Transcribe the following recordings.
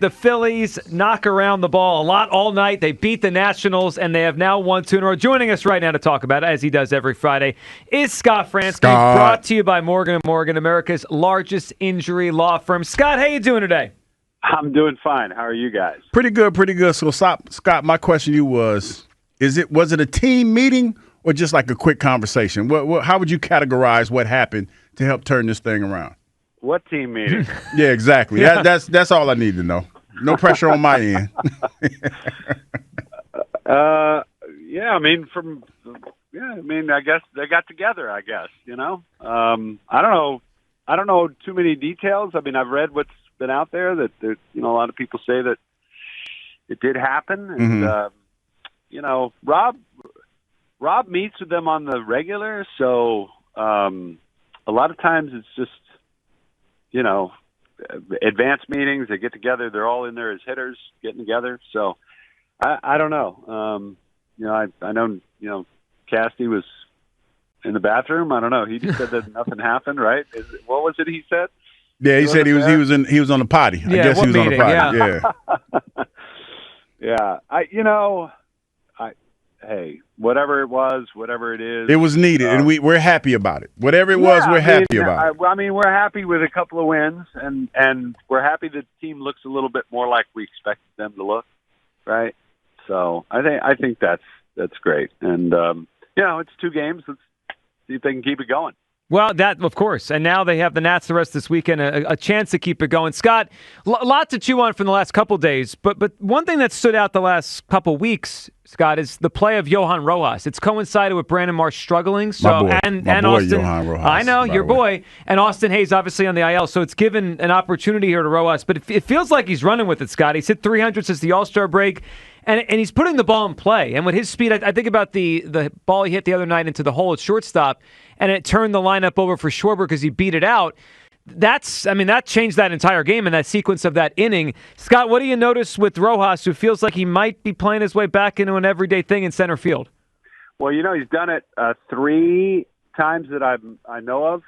the Phillies knock around the ball a lot all night. They beat the Nationals, and they have now won 2 in a row. Joining us right now to talk about it, as he does every Friday, is Scott Franzke, brought to you by Morgan & Morgan, America's largest injury law firm. Scott, how you doing today? I'm doing fine. How are you guys? Pretty good. So, Scott, my question to you was it a team meeting or just like a quick conversation? How would you categorize what happened to help turn this thing around? What team meeting? Yeah, exactly. Yeah. That's all I need to know. No pressure on my end. I guess they got together. I guess I don't know too many details. I mean, I've read what's been out there that a lot of people say that it did happen, and Rob meets with them on the regular, so a lot of times it's just advanced meetings. They get together. They're all in there as hitters getting together. So I don't know. I know Casty was in the bathroom. I don't know. He just said that nothing happened, right? What was it he said? Yeah, he said he was on the potty. Yeah, I guess he was meeting? on the potty. Yeah. Hey, whatever it was, whatever it is. It was needed, and we're happy about it. Whatever it was, we're happy about it. I mean, we're happy with a couple of wins, and we're happy the team looks a little bit more like we expected them to look, right? So I think that's great, and it's 2 games. Let's see if they can keep it going. Well, that, of course. And now they have the Nats the rest of this weekend, a chance to keep it going. Scott, a lot to chew on from the last couple days, but one thing that stood out the last couple weeks, Scott, is the play of Johan Rojas. It's coincided with Brandon Marsh struggling. My boy Austin, Johan Rojas, I know, your boy. And Austin Hayes obviously on the IL, so it's given an opportunity here to Rojas. But it feels like he's running with it, Scott. He's hit 300 since the All-Star break. And he's putting the ball in play. And with his speed, I think about the ball he hit the other night into the hole at shortstop, and it turned the lineup over for Schwarber because he beat it out. That changed that entire game and that sequence of that inning. Scott, what do you notice with Rojas, who feels like he might be playing his way back into an everyday thing in center field? Well, he's done it 3 times that I know of.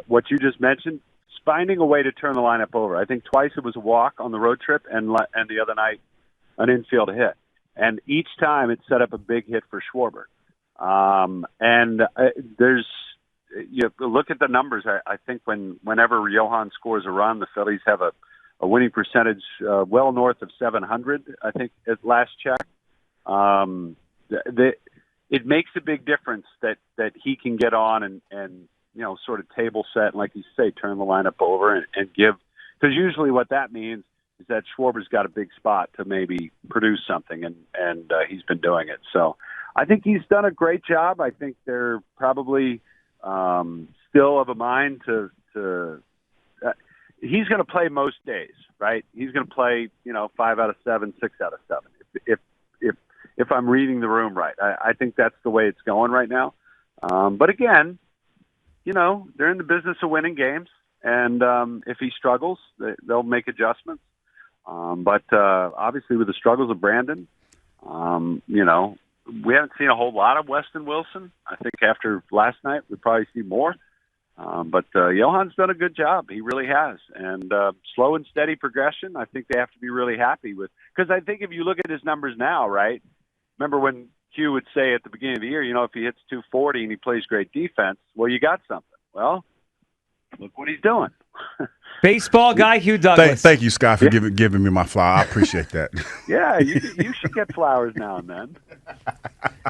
What you just mentioned, finding a way to turn the lineup over. I think twice it was a walk on the road trip, and the other night an infield hit. And each time it set up a big hit for Schwarber. Look at the numbers. I think whenever Johan scores a run, the Phillies have a winning percentage well north of 700, I think, at last check. It makes a big difference that he can get on and sort of table set, and like you say, turn the lineup over and give. Because usually what that means is that Schwarber's got a big spot to maybe produce something, and he's been doing it. So I think he's done a great job. I think they're probably still of a mind to he's going to play most days, right? He's going to play, 5 out of 7, 6 out of 7. If I'm reading the room right, I think that's the way it's going right now. But again, they're in the business of winning games, and if he struggles, they'll make adjustments. But obviously with the struggles of Brandon, we haven't seen a whole lot of Weston Wilson. I think after last night, we'll probably see more. But Johan's done a good job. He really has. And slow and steady progression, I think they have to be really happy with. Because I think if you look at his numbers now, right, remember when Q would say at the beginning of the year, if he hits 240 and he plays great defense, well, you got something. Well, look what he's doing. Baseball guy Hugh Douglas. Thank you, Scott, for giving me my flower. I appreciate that. Yeah, you should get flowers now and then.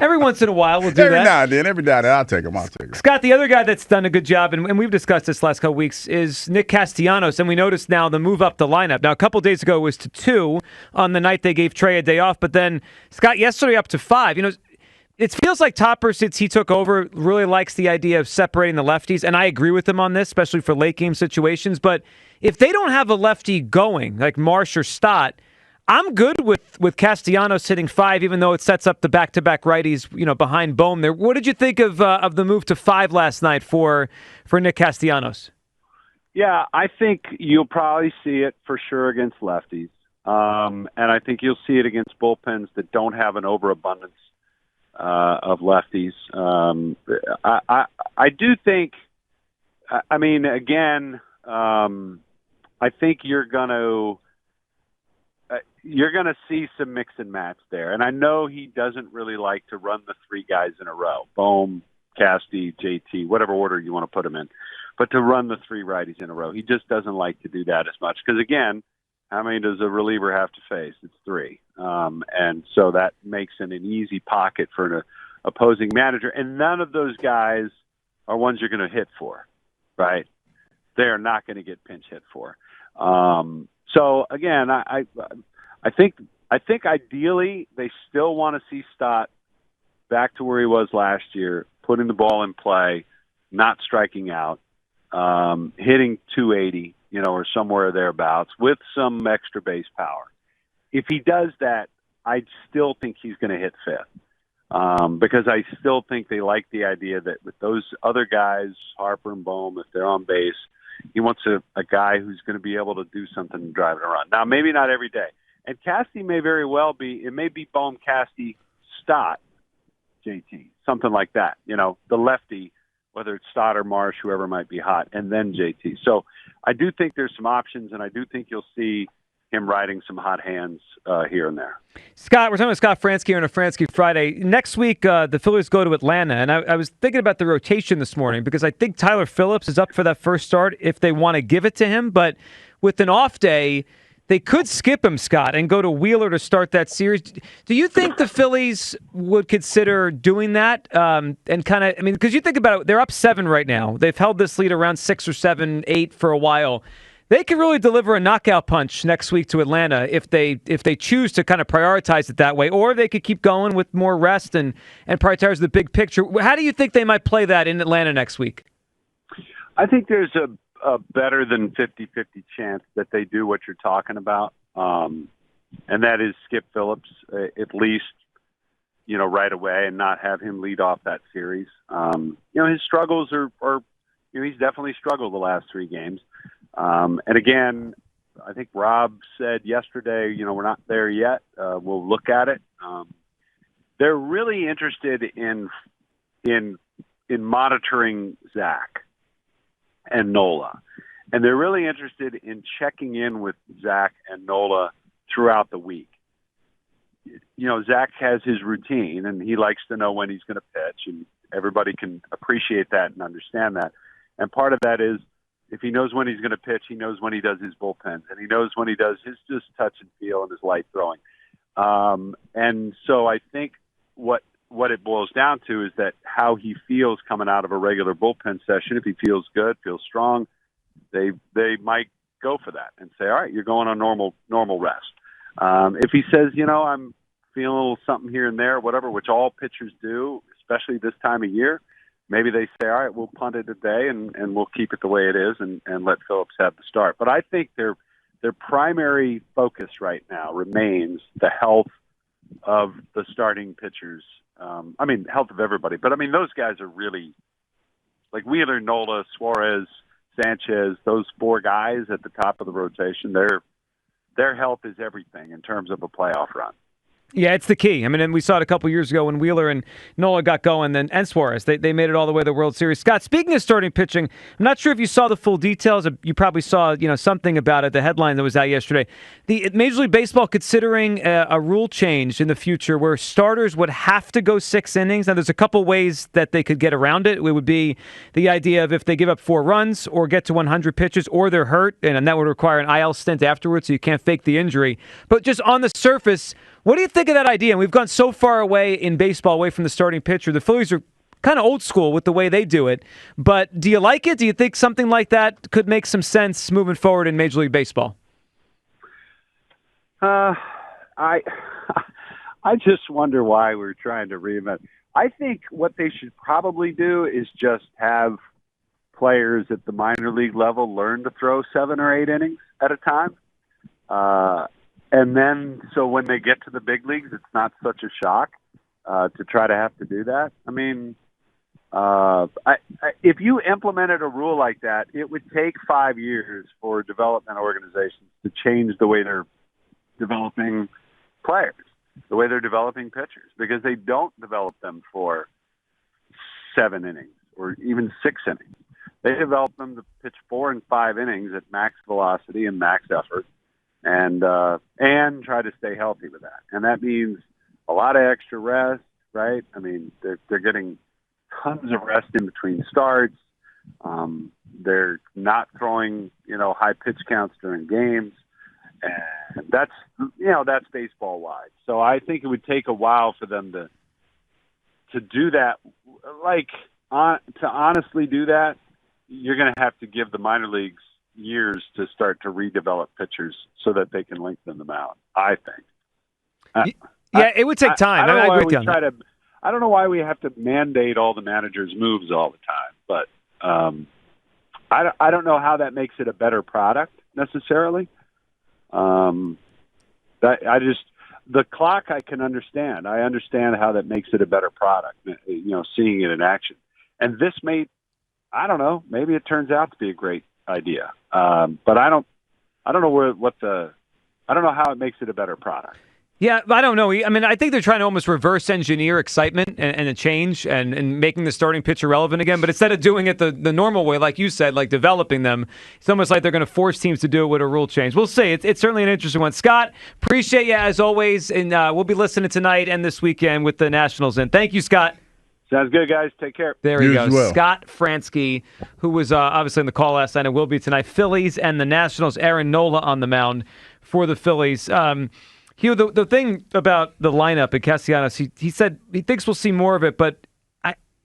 Every once in a while, we'll do Every that. Every now and then, I'll take them. Scott, the other guy that's done a good job, and we've discussed this last couple weeks, is Nick Castellanos, and we noticed now the move up the lineup. Now, a couple days ago, it was to 2 on the night they gave Trey a day off, but then, Scott, yesterday up to 5. It feels like Topper, since he took over, really likes the idea of separating the lefties, and I agree with him on this, especially for late-game situations. But if they don't have a lefty going, like Marsh or Stott, I'm good with Castellanos hitting 5, even though it sets up the back-to-back righties, behind Bohm there. What did you think of the move to 5 last night for Nick Castellanos? Yeah, I think you'll probably see it for sure against lefties, and I think you'll see it against bullpens that don't have an overabundance of lefties. I do think, again, I think you're going to you're going to see some mix and match there. And I know he doesn't really like to run the three guys in a row, Bohm, Casti, JT, whatever order you want to put them in, but to run the three righties in a row. He just doesn't like to do that as much because, again, how many does a reliever have to face? It's three. And so that makes it an easy pocket for an opposing manager. And none of those guys are ones you're going to hit for, right? They're not going to get pinch hit for. So, again, I think ideally they still want to see Stott back to where he was last year, putting the ball in play, not striking out, hitting 280, or somewhere thereabouts with some extra base power. If he does that, I still think he's going to hit fifth because I still think they like the idea that with those other guys, Harper and Bohm, if they're on base, he wants a guy who's going to be able to do something and drive it around. Now, maybe not every day. And Casti may very well be, it may be Bohm, Casti, Stott, JT, something like that. The lefty, whether it's Stott or Marsh, whoever might be hot, and then JT. So I do think there's some options, and I do think you'll see him riding some hot hands here and there. Scott, we're talking with Scott Franzke here on a Franzke Friday. Next week, the Phillies go to Atlanta, and I was thinking about the rotation this morning because I think Tyler Phillips is up for that first start if they want to give it to him. But with an off day, they could skip him, Scott, and go to Wheeler to start that series. Do you think the Phillies would consider doing that? And kind of, because you think about it, they're up 7 right now. They've held this lead around 6 or 7, 8 for a while. They could really deliver a knockout punch next week to Atlanta if they choose to kind of prioritize it that way, or they could keep going with more rest and prioritize the big picture. How do you think they might play that in Atlanta next week? I think there's a better than 50-50 chance that they do what you're talking about, and that is skip Phillips at least, right away and not have him lead off that series. His struggles are he's definitely struggled the last 3 games. And again, I think Rob said yesterday, we're not there yet. We'll look at it. They're really interested in monitoring Zach and Nola. And they're really interested in checking in with Zach and Nola throughout the week. Zach has his routine, and he likes to know when he's going to pitch, and everybody can appreciate that and understand that. And part of that is if he knows when he's going to pitch, he knows when he does his bullpens, and he knows when he does his just touch and feel and his light throwing. And so I think what it boils down to is that how he feels coming out of a regular bullpen session. If he feels good, feels strong, they might go for that and say, all right, you're going on normal rest. If he says, I'm feeling a little something here and there, whatever, which all pitchers do, especially this time of year, maybe they say, all right, we'll punt it a day and we'll keep it the way it is and let Phillips have the start. But I think their primary focus right now remains the health of the starting pitchers. Health of everybody. But, those guys are really, like Wheeler, Nola, Suarez, Sanchez, those 4 guys at the top of the rotation, their health is everything in terms of a playoff run. Yeah, it's the key. And we saw it a couple years ago when Wheeler and Nola got going, and Suarez. They made it all the way to the World Series. Scott, speaking of starting pitching, I'm not sure if you saw the full details. You probably saw something about it, the headline that was out yesterday. The Major League Baseball considering a rule change in the future where starters would have to go 6 innings. Now, there's a couple ways that they could get around it. It would be the idea of if they give up 4 runs or get to 100 pitches or they're hurt, and that would require an IL stint afterwards, so you can't fake the injury. But just on the surface, what do you think of that idea? And we've gone so far away in baseball, away from the starting pitcher. The Phillies are kind of old school with the way they do it. But do you like it? Do you think something like that could make some sense moving forward in Major League Baseball? I just wonder why we're trying to reinvent. I think what they should probably do is just have players at the minor league level learn to throw 7 or 8 innings at a time. And then, so when they get to the big leagues, it's not such a shock to try to have to do that. If you implemented a rule like that, it would take 5 years for development organizations to change the way they're developing players, the way they're developing pitchers, because they don't develop them for 7 innings or even 6 innings. They develop them to pitch 4 and 5 innings at max velocity and max effort. and try to stay healthy with that. And that means a lot of extra rest, right? I mean, they're getting tons of rest in between starts. They're not throwing, high pitch counts during games. And that's baseball wide. So I think it would take a while for them to do that. To honestly do that, you're going to have to give the minor leagues years to start to redevelop pitchers so that they can lengthen them out, I think. It would take time. I agree with you on that. I don't know why we have to mandate all the managers' moves all the time, but I don't know how that makes it a better product necessarily. The clock I can understand. I understand how that makes it a better product, seeing it in action. And this I don't know, maybe it turns out to be a great idea. But I don't know I don't know how it makes it a better product. Yeah, I don't know. I mean, I think they're trying to almost reverse engineer excitement and a change and making the starting pitcher relevant again. But instead of doing it the normal way, like you said, like developing them, it's almost like they're going to force teams to do it with a rule change. We'll see. It's certainly an interesting one. Scott, appreciate you as always. And we'll be listening tonight and this weekend with the Nationals in. Thank you, Scott. Sounds good, guys. Take care. There he goes. Well. Scott Franzke, who was obviously in the call last night and will be tonight. Phillies and the Nationals. Aaron Nola on the mound for the Phillies. Hugh, the thing about the lineup at Castellanos, he said he thinks we'll see more of it, but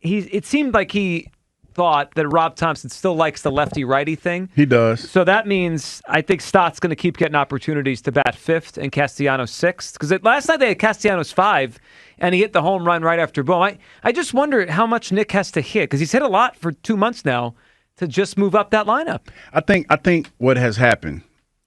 it seemed like he thought that Rob Thompson still likes the lefty-righty thing. He does. So that means I think Stott's going to keep getting opportunities to bat fifth and Castellanos sixth. Because last night they had Castellanos 5, and he hit the home run right after boom. I just wonder how much Nick has to hit, because he's hit a lot for 2 months now to just move up that lineup. I think what has happened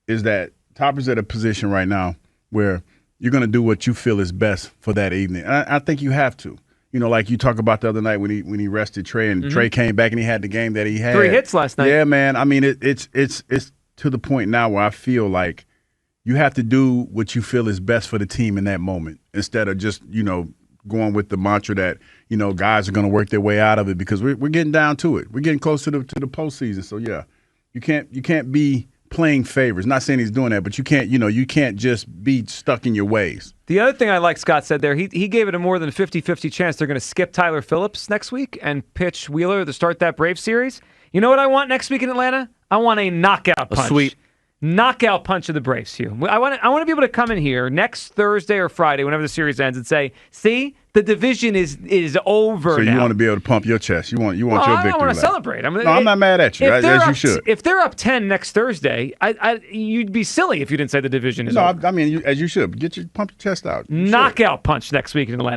is that Topper's at a position right now where you're going to do what you feel is best for that evening. I think you have to. Like you talk about the other night when he rested Trey, and Trey came back and he had the game that he had. 3 hits last night. Yeah, man. I mean, it's to the point now where I feel like you have to do what you feel is best for the team in that moment instead of just, going with the mantra that, guys are going to work their way out of it, because we're getting down to it. We're getting closer to the postseason. So, yeah, you can't be playing favors. Not saying he's doing that, but you can't just be stuck in your ways. The other thing I like Scott said there, he gave it a more than 50-50 chance they're going to skip Tyler Phillips next week and pitch Wheeler to start that Braves series. You know what I want next week in Atlanta? I want a knockout punch. A sweep. Knockout punch of the Braves, Hugh. I want to be able to come in here next Thursday or Friday, whenever the series ends, and say, see, the division is over. So now. you want to be able to pump your chest. You want your victory. I want to celebrate. I'm not mad at you, as you should. If they're up 10 next Thursday, you'd be silly if you didn't say the division is over. I mean, as you should. Pump your chest out. Knockout punch next week in Atlanta.